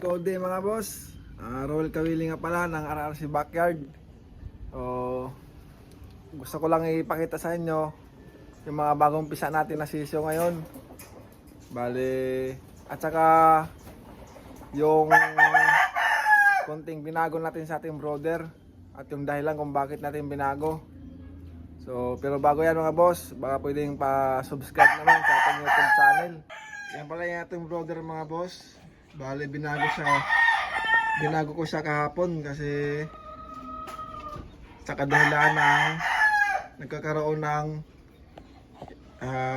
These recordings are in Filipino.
Cody mga boss. Roel Kawili nga pala ng RRC Backyard. Gusto ko lang ipakita sa inyo yung mga bagong pisa natin na sisyo ngayon. Bale, at saka yung konting binago natin sa ating brother at yung dahilan kung bakit natin binago. Pero bago yan mga boss, baka pwedeng pa-subscribe naman sa ating YouTube channel. Yan pala yung ating brother mga boss. Bale, binago ko siya kahapon kasi sa kadahilan ng nagkakaroon ng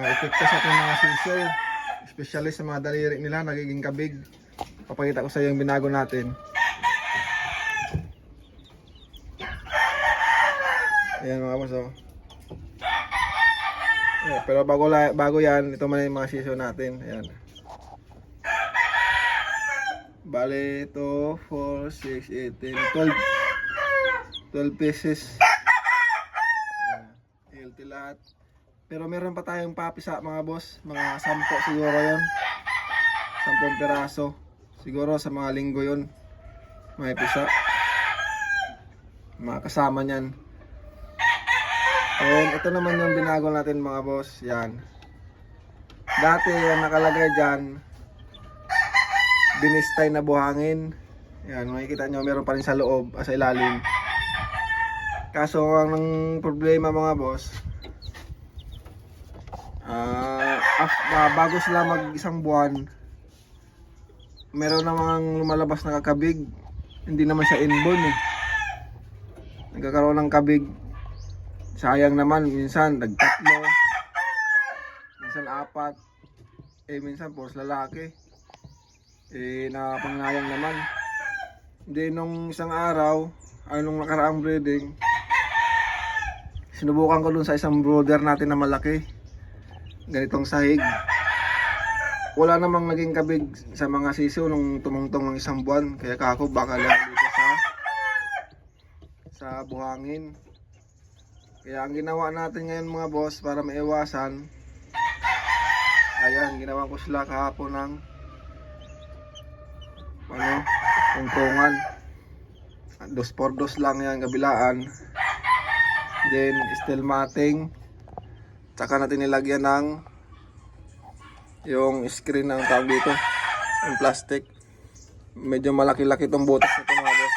epekto sa ating mga sisyo, especially sa mga daliri nila, nagiging kabig. Papakita ko sa iyo yung binago natin. Ayan mga boss, oh. Yeah, pero bago yan, ito man yung mga sisyo natin. Ayan. Bale, ito 4, 6, 8, 12 pieces. Healthy lahat. Pero meron pa tayong papisa mga boss. Mga 10 siguro yun. 10 piraso. Siguro sa mga linggo yun. May pisa. Mga kasama nyan. And ito naman yung binago natin mga boss. Yan. Dati yung nakalagay dyan, binistay na buhangin. Yan, makikita nyo meron pa rin sa loob, sa ilalim. Kaso ang problema mga boss, bago sila mag isang buwan, meron namang lumalabas na kakabig. Hindi naman siya inborn eh. Nagkakaroon ng kabig. Sayang naman, minsan nagtatlo, minsan 4, minsan puros lalaki. Nakapangayang naman. Hindi, nung isang araw, nung nakaraang breeding, sinubukan ko dun sa isang brother natin na malaki, ganitong sahig. Wala namang naging kabig sa mga sisiw nung tumungtong ng isang buwan. Kaya kako baka lang dito sa buhangin. Kaya ang ginawa natin ngayon mga boss, para maiwasan, ayan, ginawa ko sila kahapon ng tungtungan. 2x2 lang yan kabilaan. Then steel matting. Tsaka natin nilagyan ng yung screen ng tawag dito, yung plastic. Medyo malaki-laki itong butas nito mga boss,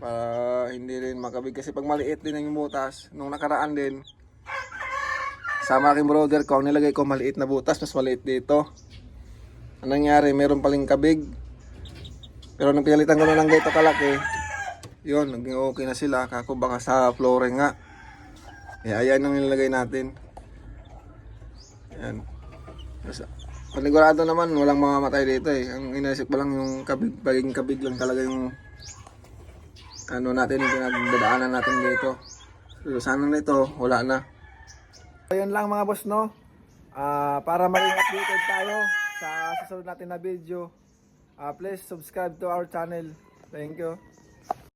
para hindi rin makabig. Kasi pag maliit din yung butas, nung nakaraan din sa aking brother ko, nilagay ko maliit na butas, mas maliit dito. Ang nangyari, meron paling kabig. Pero nung pinalitan ko na ng ganito kalaki, yun, naging okay na sila. Kako baka sa flooring nga. Ayan ang nilagay natin. Ayan. Panigurado naman, walang mamamatay dito eh. Ang inaisip ko lang yung kabig, pagiging kabig lang talaga yung natin, yung pinagdadaanan natin dito. So, sana nito, wala na. Ayun lang mga boss, no? Para maging updated tayo sa susunod natin na video, please subscribe to our channel. Thank you.